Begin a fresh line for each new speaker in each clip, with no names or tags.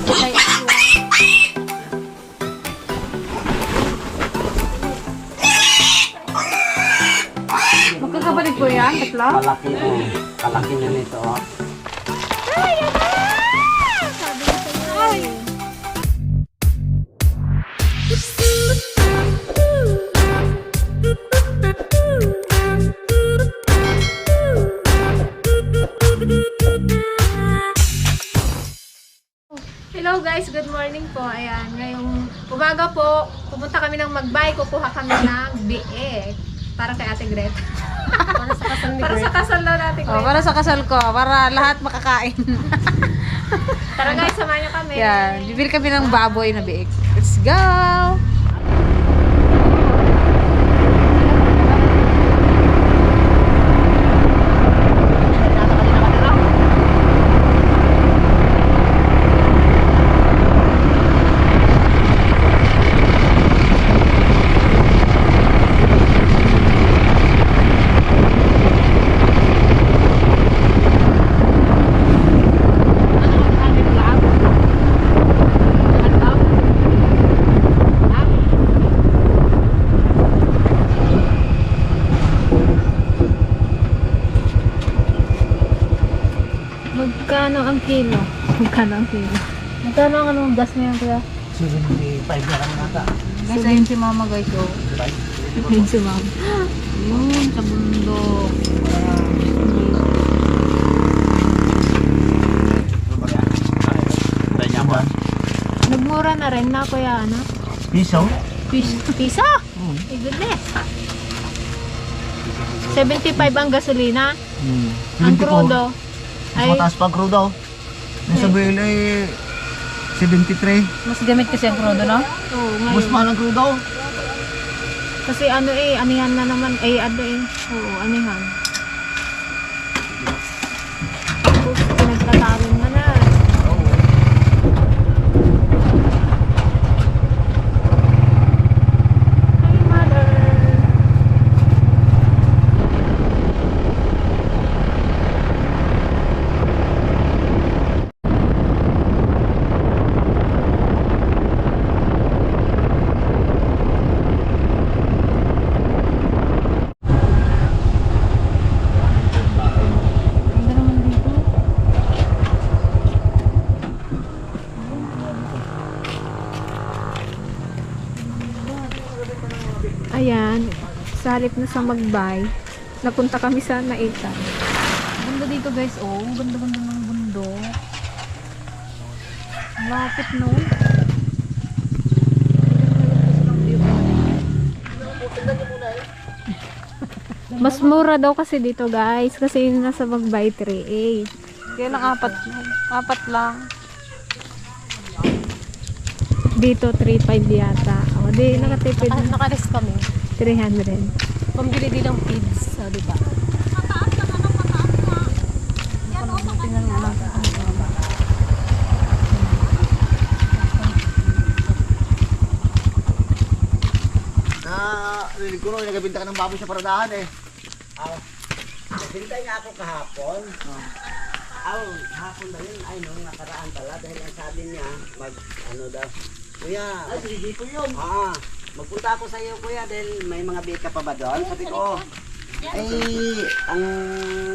Kulay aswang. Magkakabalik po yan, tatlo?
Kalaki oh. Kalaki na nito oh.
Ay, yan na! Sabi ko sa'yo. Ay. Hello guys, good morning po. Ayan, ngayong umaga po, pumunta kami ng Magbay, kukuha kami ng biik para kay Ate Gret.
Para sa kasal ni
Para sa
Gret.
kasal daw natin.
Oh, para sa kasal ko, para lahat makakain.
Tara guys, samahan niyo kami.
Yan, bibili kami ng baboy na biik. Let's go!
Magkano ang kilo? Magkano ang kilo? Magkano ang anong gas ngayon kuya?
75 na kami nata.
Guys, ayun si mama guys, oh.
Ayun si ma'am.
Yun, sa bundok.
Nagmura na rin na kuya, ano?
Piso?
Pisa? My goodness. 75 ang gasolina. Ang crudo
Mas
ay
mataas pa ang crudo. Yung sa Bale ay 73.
Mas gamit kasi ang crudo, no?
oh,
Mas
ngayon.
mahal ang crudo.
Kasi ano anihan na naman. Ano Oo, anihan. Tapos pinagtatawin na na. Hi, mother. Ganda naman dito. Ayan, sa halip na sa Magbay, napunta kami sa Naitan.
Ganda dito guys, oh. Ang ganda-ganda ng bundok.
Lapit no? Mas mura daw kasi dito guys, kasi yun nasa Magbay 3A.
Kaya lang apat lang.
Dito 3.5 yata. O di nakatipid na
Nakaris kami.
300.
Pambili din ng feeds, di ba?
Rinig ko nung nagabinta ka ng baboy sa paradahan eh. Nagbintay nga ako kahapon. Hapon na yun. Ay, nung nakaraan pala. Dahil ang sabi niya, ano daw. Kuya. Ay, hindi ko yun. Magpunta ako sa iyo, kuya. Dahil may mga bika pa ba doon? Sabi ko, ay, ang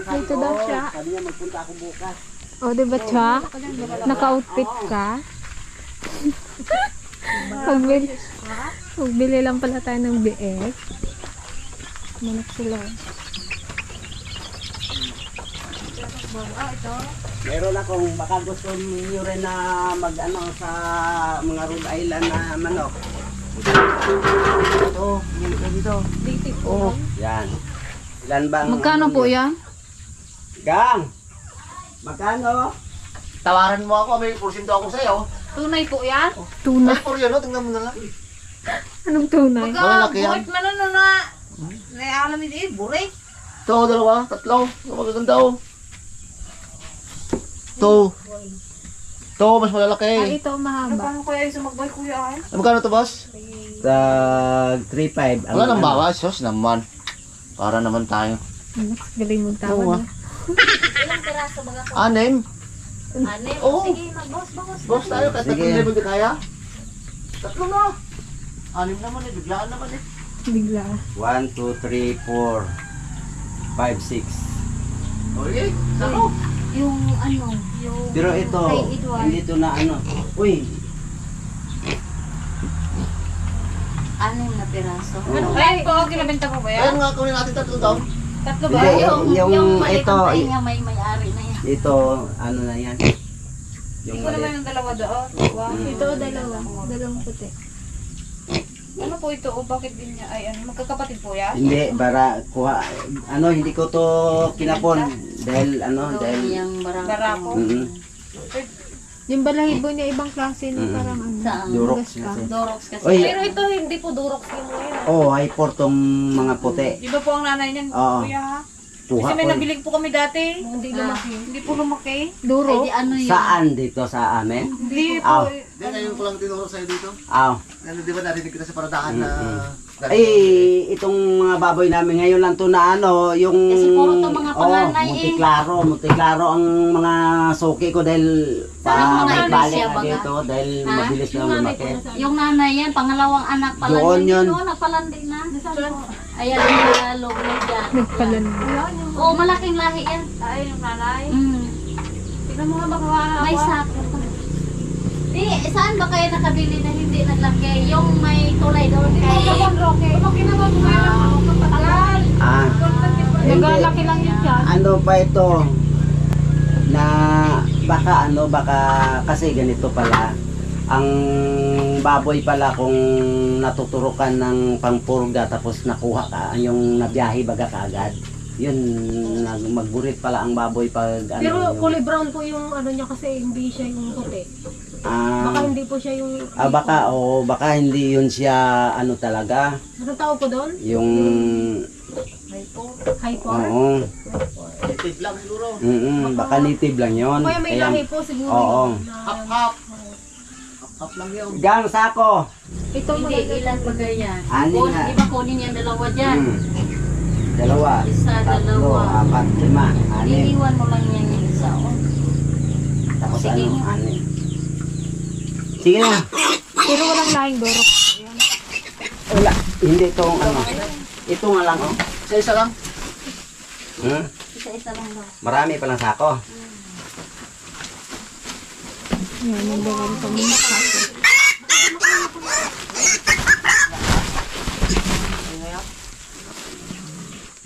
sabi
Dito
ko,
daw siya.
sabi niya, magpunta ako bukas.
O diba siya? Naka-outfit ka? Magbili lang pala tayo ng biik. Manok sila.
Meron akong baka gusto niyo rin na mag-ano sa mga Rhode Island na manok. Ito, dito. Oh, yan. Ilan bang
Magkano
ano
po
niyo?
yan?
Gang! Magkano? Tawaran mo ako, may porsyento ako sa'yo.
Tunay po yan?
Tuna.
Ay, por yan, tingnan mo na lang.
Anong tunay?
Malalaki yan.
Buhat man ano na. Naialam ito eh, burik.
Ito, dalawa, tatlo. Ito, magaganda oh. Ito, mas
Ay,
malalaki.
ito mahaba.
Paano kaya yung sumagbay kuya ay?
Magkano to, boss?
Sa 3.5.
Wala nang bawas, sos naman. Para naman tayo.
Galing
Oo,
magtawad.
ah. Anim.
Ano?
Oo.
Sige, mag-boss, bawas.
Boss tayo, kahit
Sige.
3 level di kaya. 3 na. 6 naman eh, biglaan naman eh.
Bigla.
1, 2, 3, 4, 5, 6.
Okay, sako.
Yung ano, yung...
Pero ito,
Kay Edward.
hindi to na ano. Uy,
6 na piraso.
Oo.
Ay, po, kinabenta ko ba
Ayan nga, kunin natin 3 daw.
Tatlo
Hindi, yung
maliit
ito,
ang pahinga, may may-ari na yan.
ito, ano na yan. Yung
Ito naman
maliit.
yung dalawa doon. Wow.
Mm.
Ito, dalawa. Dalawang puti. Ano po ito? O bakit din niya? Ay, ano, magkakapatid po yan?
Hindi, bara, kuha, ano, hindi ko to kinapon. Dahil, ano,
Ito
dahil,
yung barako.
Barako.
mm
Yung balahibo niya ibang klase no,
Mm.
parang ano.
Saan?
Durox
Gas pa.
kasi.
Dorox kasi.
Uy.
Pero ito hindi po durok yung yan.
Oh, hyper tong mga puti.
Iba po ang nanay niyan,
Oo.
kuya ha?
Kuha
Kasi may
ko.
nabilig po kami dati. Hindi lumaki. Hindi po lumaki.
Ay,
Duro?
di ano yun?
Saan dito sa amin?
Hindi
Aw.
po.
Hindi, ngayon ko lang tinuro sa'yo dito.
Aw.
Ano, di ba narinig kita sa paradahan na...
Ay, itong mga baboy namin ngayon lang to na ano, yung...
Kasi puro to mga panganay eh.
Montiklaro ang mga suki ko dahil
Sarap mga
balik
iglesia,
na
baga.
dito dahil
Ha?
mabilis lang lumaki.
Yung nanay yan, pangalawang anak pala
Doon
niya.
yun.
Doon, napalandi na. Ayan, yung loob dyan.
Nagpalan.
Oo, malaking lahi yan.
Ay, yung nanay.
Mm.
Tignan mo nga baka
May sako pa. Di, saan ba kayo nakabili na hindi naglaki? Yung may tulay doon kay...
Ah,
Nagalaki lang yun siya.
ano pa ito na baka kasi ganito pala ang baboy pala kung natuturukan ng pangpurga tapos nakuha ka yung nabiyahe baga kaagad yun magburit pala ang baboy pag ano
Pero
yung,
kulay brown po yung ano niya kasi hindi siya yung puti. Baka hindi po siya yung...
baka hindi yun siya ano talaga
Ano tawag po doon?
yung
Hypo?
oo
Native lang siguro.
baka native lang yun
Kaya may
Kaya-
lahi po siguro
oo.
yun.
Hap, hap. Hap lang yun.
gang sako
Ito
Hindi, ilan pa ganyan?
Anin nga.
Di ba kunin yan dalawa dyan?
Dalawa,
Isa,
tatlo,
dalawa.
4, 5, 6.
Iiwan mo lang yan yung isa. Oh.
Tapos
Sige
ano,
nga.
6. Sige na.
Pero walang lahing dorok.
Wala. Hindi itong ano. Ito nga lang, oh.
Isa-isa lang.
Isa-isa lang daw.
Marami palang sako.
Yan, nagdagan kami ng kaso.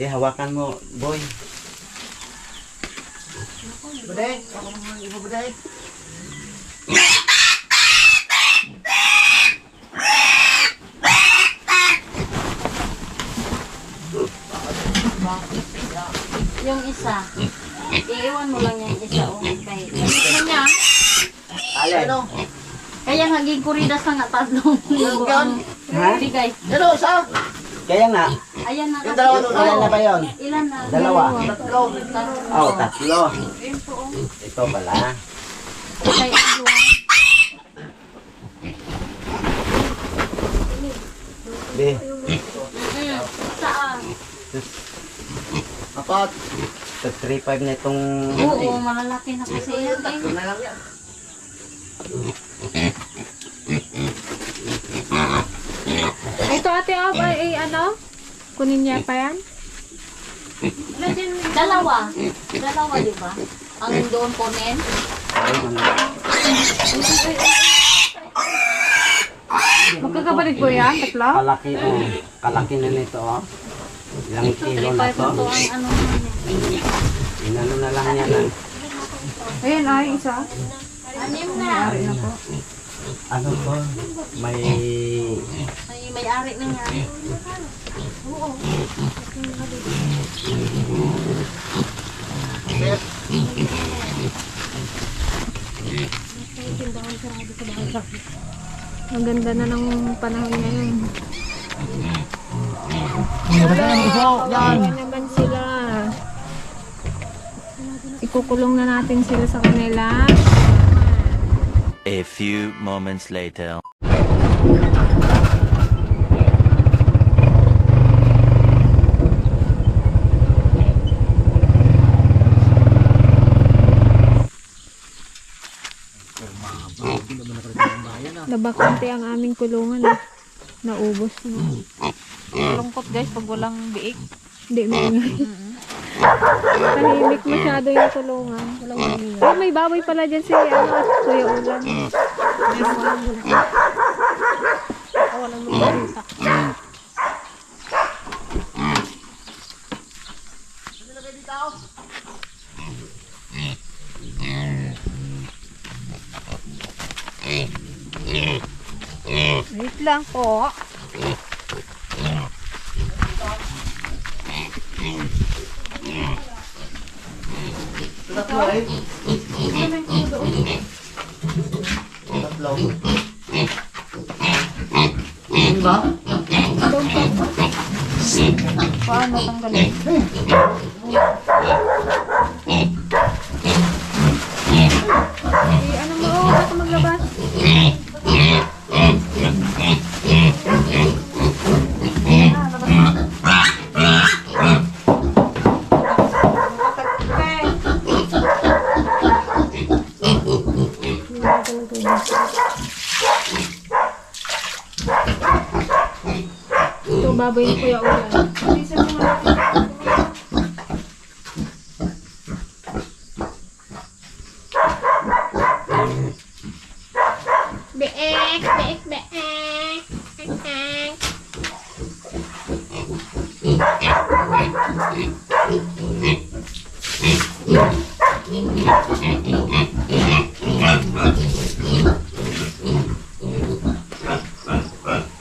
Sige, hawakan mo, boy.
Baday, ako mo iba baday.
Yung isa, iiwan mo lang yung isa. Oh, kay...
Ano niya?
Alin?
Ano?
Kaya nga, gigkuridas na nga tatlong libo ang
Ha?
bigay.
Ano, isa?
Kaya nga,
Ayan na
Yung dalawa doon,
ilan na ba yun?
Ilan na?
Dalawa.
Tatlo.
Oh, 3. Ito pala.
Kay Edward.
Be,
Saan?
4.
3-5 na itong...
Oo, malalaki na kasi yan.
Ito na lang yan.
Ito ate, ano? Kunin niya pa yan?
Dalawa. Dalawa, di ba? Ang doon kunin.
Magkakabalik po yan, tatlo?
Kalaki, oh. Kalaki na nito, oh. Ilang kilo na
35
to.
na to ang ano niya.
Inano na lang yan, ah.
Ayan, ay, isa.
Anim na.
Ano to? May...
Ay, may-ari na nga.
Ang ganda na ng panahon ngayon.
Yan.
Kaya naman sila. Ikukulong na natin sila sa kanila.
A few moments later.
Nabakante ang aming kulungan eh. Naubos na.
Lungkot guys pag walang biik.
Hindi maingay. Tahimik masyado yung kulungan. Oh, may baboy pala dyan si ano, at Kuya Ulan.
Wait lang po.
Tatlo eh. Tatlo. Yun ba?
Paano tanggalin?
Ano mo, baka maglabas. Ito, baboy ni Kuya Ulan. Beek, beek, beek. Beek.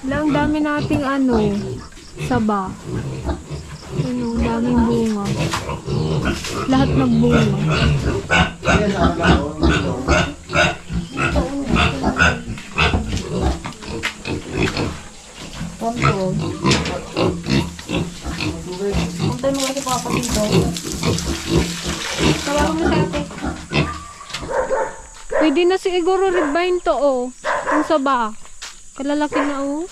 Lang dami nating ano, saba. Ano, daming bunga. Lahat nagbunga.
Punta mo kasi papa dito.
Tawagan mo sa ate. Pwede na siguro rebind to, oh. Yung saba. Kalalaki na, oh.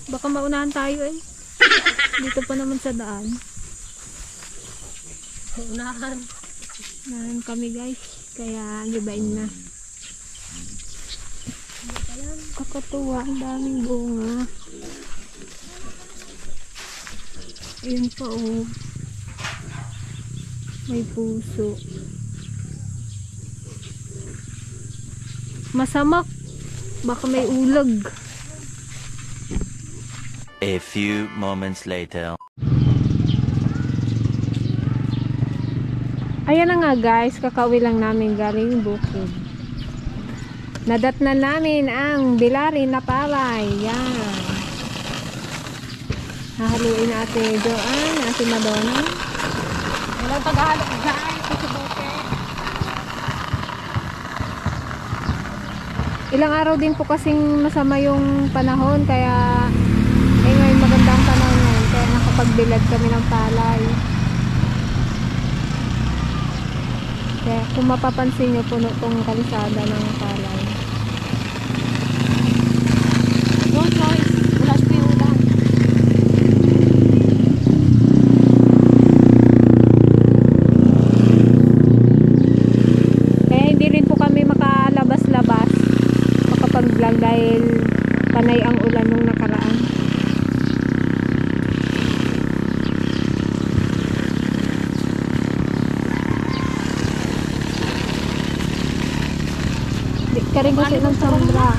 Baka maunahan tayo, eh. Dito pa naman sa daan.
Unahan.
Unahan kami, guys. Kaya, rebind na. Kakatuwa. Ang daming bunga. Ayun pa, oh. May puso. Masamak. Baka may ulag.
A few moments later.
Ayan na nga guys, kakauwi lang namin galing bukid. Nadat na namin ang bilari na palay. Yan. Hahaluin na ate Joanne, ate Madonna.
Walang paghahalo guys. Kasi bote.
Ilang araw din po kasing masama yung panahon, kaya ngayon magandang panahon ngayon, kaya nakapagbilad kami ng palay. Kaya kung mapapansin nyo, puno tong kalisada ng palay.
Don't noise. Wala siya yung ulan.
Kaya hindi rin po kami makalabas-labas, makapag-vlog dahil panay ang ulan nung nakaraan. Di ka rin kasi ng sombra.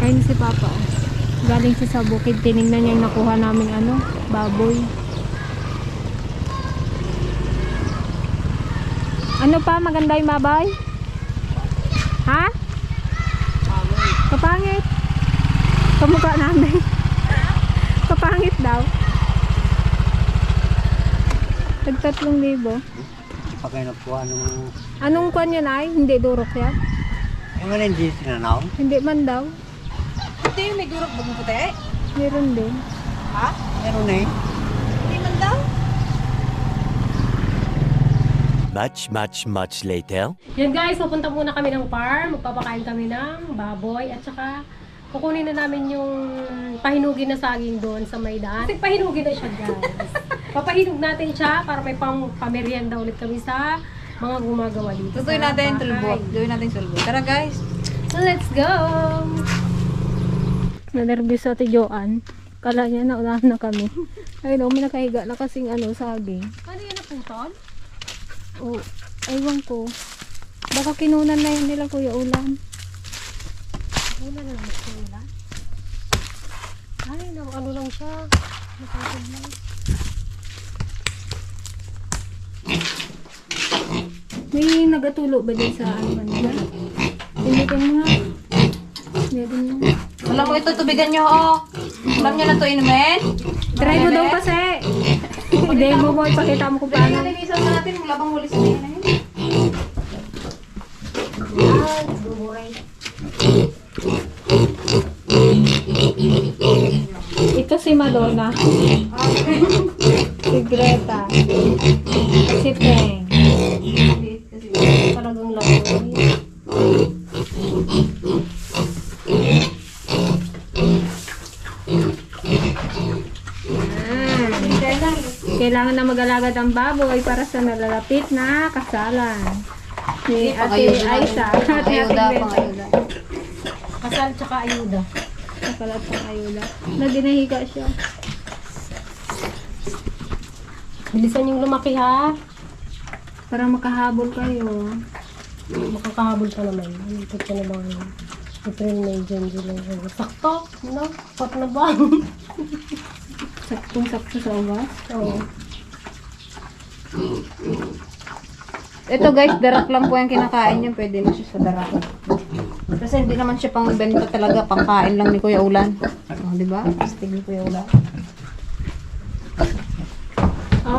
Ayun si Papa. Galing siya sa bukid. Tinignan niya yung nakuha namin ano, baboy. Ano pa? Maganda yung baboy? Ha? Kapangit. Kamukha namin. Kapangit daw. Tag 3,000.
Pa kayo nagkuha nung...
Anong kwan yun ay? Hindi durok yan?
Yung ano yung jeans na now?
Hindi man daw.
Ito yung may durog bagong puti.
Meron din.
Meron eh.
Hindi man daw.
Much later.
Yan guys, pupunta muna kami ng farm. Magpapakain kami ng baboy at saka kukunin na namin yung pahinugin na saging doon sa may daan. Kasi pahinugin na siya guys. Papahinog natin siya para may pamerienda ulit kami sa mga gumagawa dito.
Tutuin
sa
natin yung
bahay.
tulbo. Gawin natin yung tulbo. Tara guys.
So let's go!
Nanervous sa Joan. Kala niya naunahan na kami. Ayun, may nakahiga na kasing saging.
Ano yan naputol?
Oh, aywan ko. Baka kinunan na yun nila Kuya Ulan.
Una na lang sila. Ay, ano lang siya. Naputol lang.
May nagatulo ba din sa kanila? Hindi ko nga. Meron nga.
Alam mo ito, tubigan nyo oh. Alam nyo na ito inumin?
Try mo daw kasi. Demo mo, ipakita mo kung
Kaya
paano.
nalinisan na natin mula bang huli sa mga yun.
Yan, buburay.
Ito si Madonna. Si Greta. Si Peng.
Talagang laki.
Kailangan na mag-alagad ang baboy para sa nalalapit na kasalan. Ni Ate Aisa. At ni Ate
Ayuda, pang
Greta.
ayuda.
Kasal tsaka ayuda.
Kasalat sa ayuda. Naginahiga siya.
Bilisan yung lumaki ha.
Para makahabol kayo.
Makakahabol pa naman. Ito ka na bang April, May, June, July, August. Sakto, no? Pat na ba?
Saktong-sakto sa ugas.
Oo.
Ito guys, darak lang po yung kinakain niya. Pwede na siya sa darak. Kasi hindi naman siya pang benta talaga. Pangkain lang ni Kuya Ulan. Oh, di ba? Astig ni Kuya Ulan.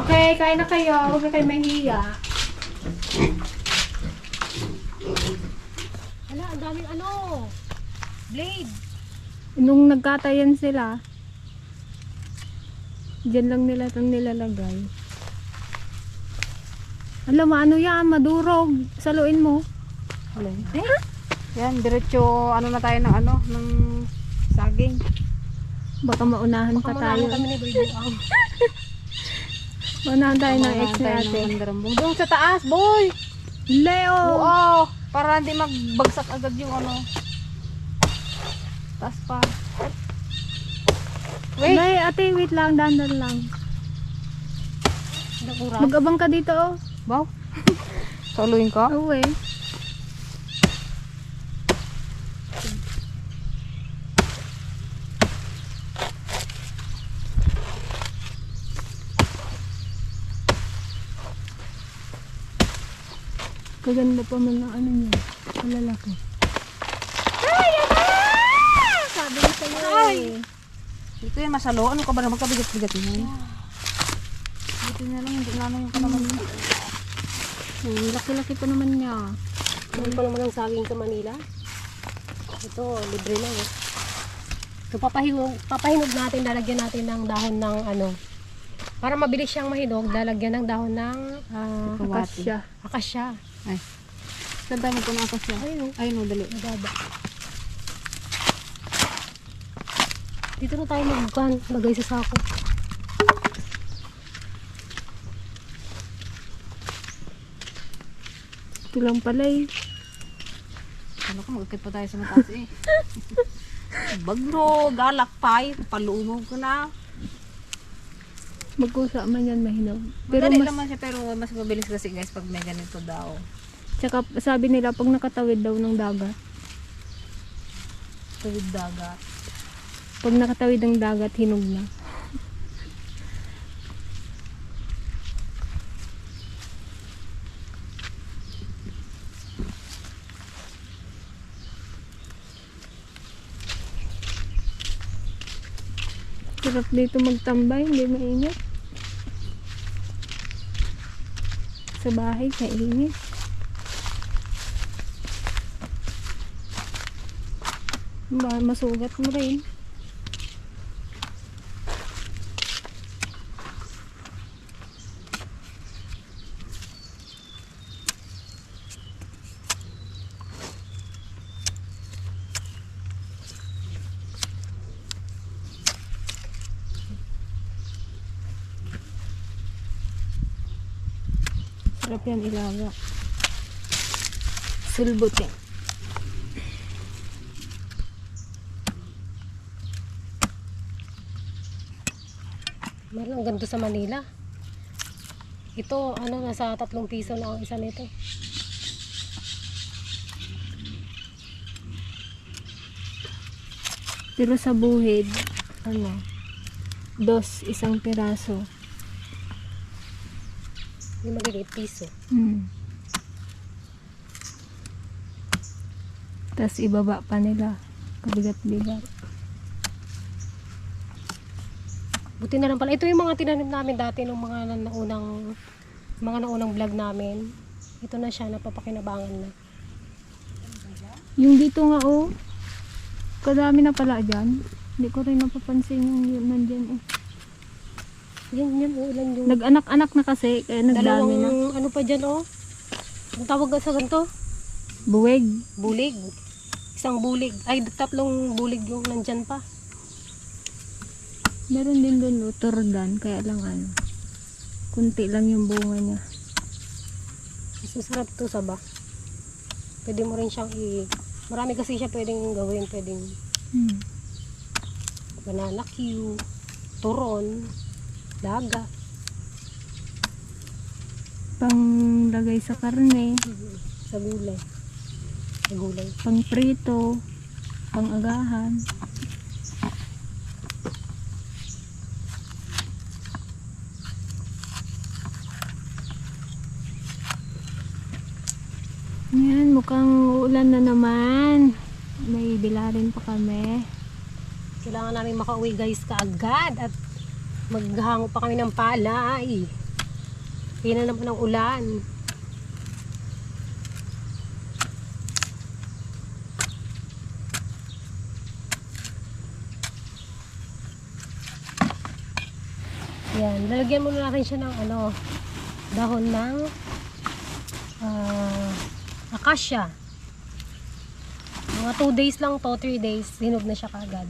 Okay, kain na kayo. Huwag na kayo mahiya.
Hala, ang daming ano. Blade.
Nung nagkatayan sila, diyan lang nila itong nilalagay. Alam mo, ano yan? Madurog. Saluin mo.
Yan, diretso ano na tayo ng ano, ng saging.
Baka maunahan pa tayo.
Kami ni Baby Ang.
Maunahan tayo ng ex
Tayo
natin.
ng mandarambong. Doon sa taas, boy!
Leo!
Oo! Para hindi magbagsak agad yung ano. Taas pa. Wait!
Nay, ate, wait lang. Dandan lang. Mag-abang ka dito, oh.
Wow! Saluin ka?
Oo eh. Kaganda pa man ng ano niya. Malalaki. Ay! Ano? Sabi ko sa'yo eh.
Dito yan, masalo. Ano ka ba naman kabigat-bigat yan? Dito na lang, hindi na lang yung kalaman.
Laki-laki pa naman niya.
Mahal pa naman ang saging sa Manila. Ito, libre lang eh. So, papahinog natin, lalagyan natin ng dahon ng ano. Para mabilis siyang mahinog, lalagyan ng dahon ng
Akasya.
akasya.
Ay. Saan tayo magpunang ako siya?
Ayun,
Ayun o, dali.
Baba. Dito na tayo lagay sa sako.
Ito lang pala eh.
Ano ka, mag-akit pa tayo sa mataas eh. Bagno, galak pa eh. Paluumog ko na.
Magkusa man yan mahinog. Pero
Madali
mas,
naman siya, pero mas mabilis kasi guys pag may ganito daw.
tsaka sabi nila pag nakatawid daw ng dagat.
Tuwid dagat.
Pag nakatawid ng dagat, hinog na.
Sarap dito magtambay, hindi mainit. Sa bahay, kainit. Masugat mo rin. Sarap yan ilaga. Sulbutin.
Meron ang ganito sa Manila. Ito, ano, nasa 3 piso na ang isa nito.
Pero sa buhid, ano, 2, isang piraso.
Hindi magiging piso.
Tapos ibaba pa nila. Kabigat-bigat.
Buti na lang pala. Ito yung mga tinanim namin dati nung mga naunang vlog namin. Ito na siya, napapakinabangan na.
Yung dito nga oh, kadami na pala dyan. Hindi ko rin napapansin yung yun nandyan eh.
Yan, ulan yung...
Nag-anak-anak na kasi, kaya nagdami na.
Dalawang, ano pa dyan, oh. Ang tawag sa ganito?
Buweg.
Bulig. Isang bulig. Ay, 3 bulig yung nandyan pa.
Meron din doon oh, turdan, kaya lang ano. Kunti lang yung bunga niya.
Mas masarap to sa ba. Pwede mo rin siyang marami kasi siya pwedeng gawin. Pwedeng banana Q, turon, daga.
Panglagay sa karne,
Sa gulay. Sa gulay.
pang prito, pang agahan. Yan, mukhang ulan na naman. May bilarin pa kami.
Kailangan namin makauwi guys kaagad at maghango pa kami ng palay. Kaya na naman ang ulan. Yan, lalagyan muna natin siya ng ano, dahon ng akasya. Mga 2 days lang to, 3 days, hinog na siya kaagad.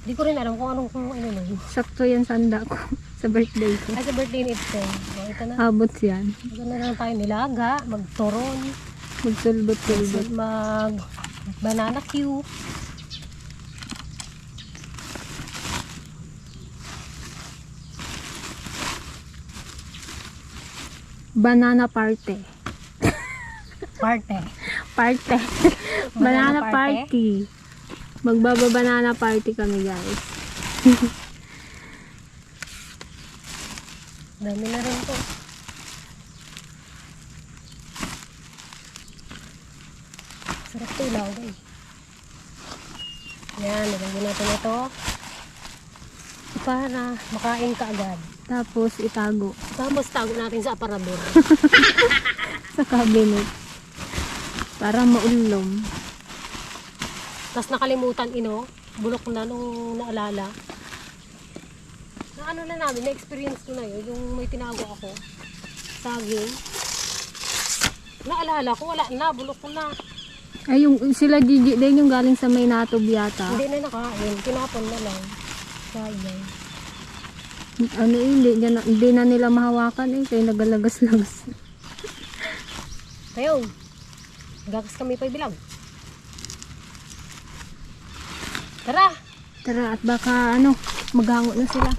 Hindi ko rin alam kung ano nun.
Sakto yan sanda ko sa birthday ko.
Ay, sa birthday ni Ipsen. O, ito na.
Abot yan.
Ito na lang tayo nilaga, magturon,
Magsulbot-sulbot.
banana Q.
Banana party.
Parte.
Party.
Banana
Banana party. Magbaba-banana party kami guys.
Dami na rin to. Sarap to ilaw guys. Yan, nalagyan natin ito. Para makain ka agad.
Tapos itago
Tapos tago natin sa aparador.
sa cabinet. Para maulom.
Tapos nakalimutan bulok na nung naalala. Na ano na namin, na-experience ko na yun, yung may tinago ako. Saging. Naalala ko, wala na, bulok ko na.
Ay, yung sila Gigi din yung galing sa may natob yata.
Hindi na nakain, tinapon na lang. Sayang.
Ano hindi na nila mahawakan kaya nagalagas-lagas.
Ngayon, gagas kami pa ibilang. Tara!
Tara at baka maghango na sila.